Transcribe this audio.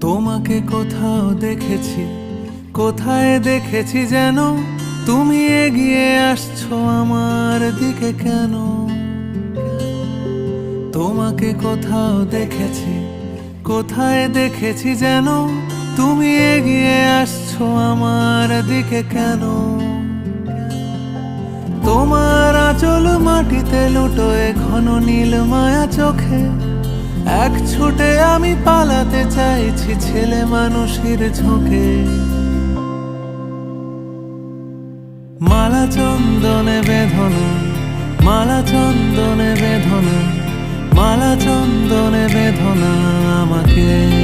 তোমাকে কোথাও দেখেছি, কোথায় দেখেছি যেন, তুমি এগিয়ে আসছো আমার দিকে কেন? তোমাকে কোথাও দেখেছি, কোথায় দেখেছি যেন, তুমি এগিয়ে আসছো আমার দিকে কেন? তোমার আঁচল মাটিতে লুটোয় ঘন নীল মায়া চোখে, এক ছুটে আমি পালাতে চাইছি ছেলে মানুষের ঝোঁকে। মালা চন্দনে বেঁধনো, মালা চন্দনে বেঁধনো, মালা চন্দনে বেঁধনা আমাকে।